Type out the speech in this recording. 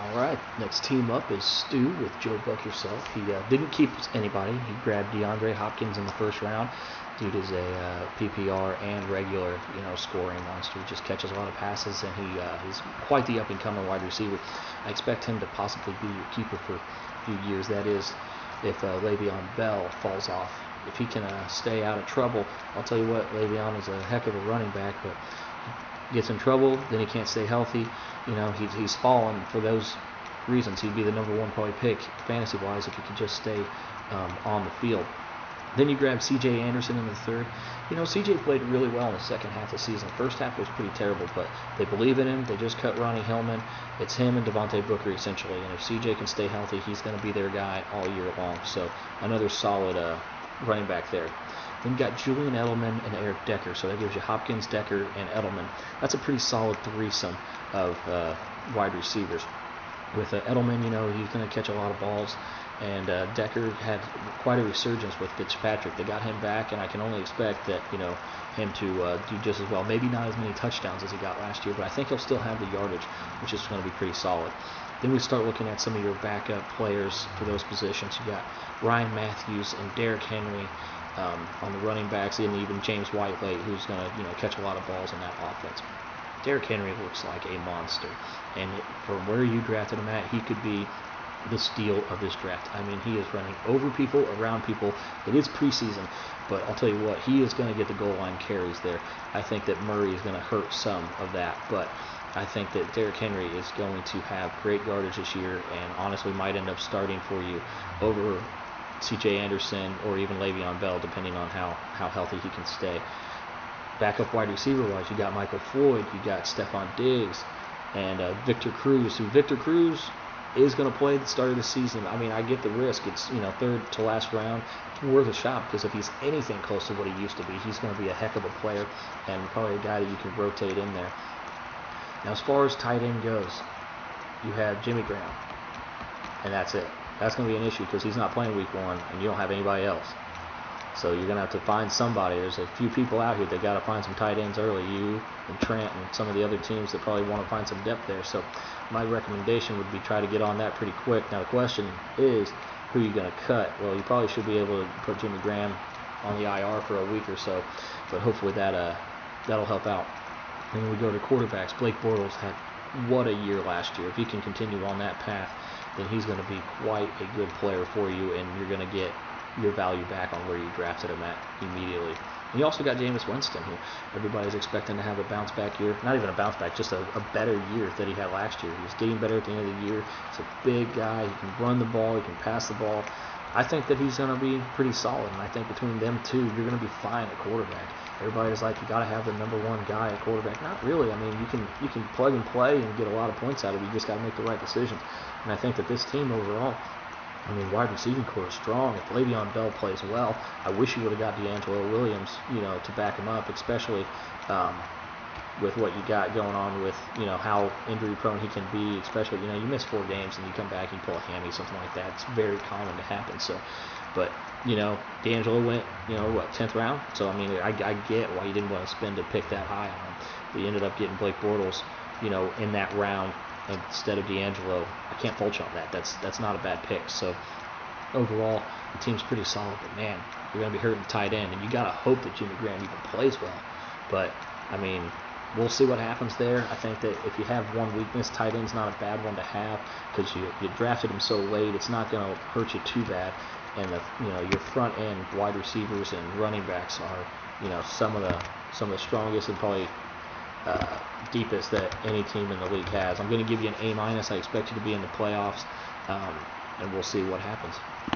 Alright, next team up is Stu with Joe Buck yourself. He didn't keep anybody. He grabbed DeAndre Hopkins in the first round. Dude is a PPR and regular, scoring monster. He just catches a lot of passes, and he's quite the up-and-coming wide receiver. I expect him to possibly be your keeper for a few years. That is, if Le'Veon Bell falls off. If he can stay out of trouble, I'll tell you what, Le'Veon is a heck of a running back, but gets in trouble, then he can't stay healthy. He's fallen for those reasons. He'd be the #1 probably pick fantasy-wise if he could just stay on the field. Then you grab C.J. Anderson in the third. C.J. played really well in the second half of the season. First half was pretty terrible, but they believe in him. They just cut Ronnie Hillman. It's him and Devontae Booker essentially. And if C.J. can stay healthy, he's going to be their guy all year long. So another solid running back there. Then you got Julian Edelman and Eric Decker. So that gives you Hopkins, Decker, and Edelman. That's a pretty solid threesome of wide receivers. With Edelman, he's going to catch a lot of balls. And Decker had quite a resurgence with Fitzpatrick. They got him back, and I can only expect that, him to do just as well. Maybe not as many touchdowns as he got last year, but I think he'll still have the yardage, which is going to be pretty solid. Then we start looking at some of your backup players for those positions. You got Ryan Matthews and Derrick Henry on the running backs, and even James Whitelaid, who's going to catch a lot of balls in that offense. Derrick Henry looks like a monster, and from where you drafted him at, he could be the steal of this draft. I mean, he is running over people, around people. It is preseason, but I'll tell you what, he is going to get the goal line carries there. I think that Murray is going to hurt some of that, but I think that Derrick Henry is going to have great yardage this year, and honestly might end up starting for you over C.J. Anderson or even Le'Veon Bell, depending on how healthy he can stay. Backup wide receiver-wise, you got Michael Floyd, you got Stephon Diggs, and Victor Cruz, who Victor Cruz is going to play at the start of the season. I mean, I get the risk. It's, third to last round. It's worth a shot, because if he's anything close to what he used to be, he's going to be a heck of a player and probably a guy that you can rotate in there. Now, as far as tight end goes, you have Jimmy Graham, and that's it. That's going to be an issue because he's not playing week 1, and you don't have anybody else. So you're going to have to find somebody. There's a few people out here that got to find some tight ends early. You and Trent and some of the other teams that probably want to find some depth there. So my recommendation would be try to get on that pretty quick. Now the question is, who are you going to cut? Well, you probably should be able to put Jimmy Graham on the IR for a week or so, but hopefully that'll help out. And then we go to quarterbacks. Blake Bortles had what a year last year. If he can continue on that path, then he's going to be quite a good player for you, and you're going to get your value back on where you drafted him at immediately. And you also got Jameis Winston, who everybody's expecting to have a bounce back year. Not even a bounce back, just a better year than he had last year. He's getting better at the end of the year. He's a big guy. He can run the ball. He can pass the ball. I think that he's going to be pretty solid, and I think between them two, you're going to be fine at quarterback. Everybody's like, you got to have the #1 guy at quarterback. Not really. I mean, you can plug and play and get a lot of points out of it. You just got to make the right decisions. And I think that this team overall, wide receiving core is strong. If Le'Veon Bell plays well, I wish you would have got D'Angelo Williams, to back him up, especially with what you got going on with, how injury prone he can be. Especially, you miss 4 games and you come back and you pull a hammy, something like that. It's very common to happen. So, but D'Angelo went, 10th round. So I get why you didn't want to spend a pick that high on him. But you ended up getting Blake Bortles, in that round instead of D'Angelo. I can't fault you on that. That's not a bad pick. So overall, the team's pretty solid. But man, you're going to be hurting tight end, and you got to hope that Jimmy Graham even plays well. But we'll see what happens there. I think that if you have one weakness, tight end's not a bad one to have, because you drafted him so late. It's not going to hurt you too bad. And your front end wide receivers and running backs are some of the strongest and probably deepest that any team in the league has. I'm going to give you an A-. I expect you to be in the playoffs, and we'll see what happens.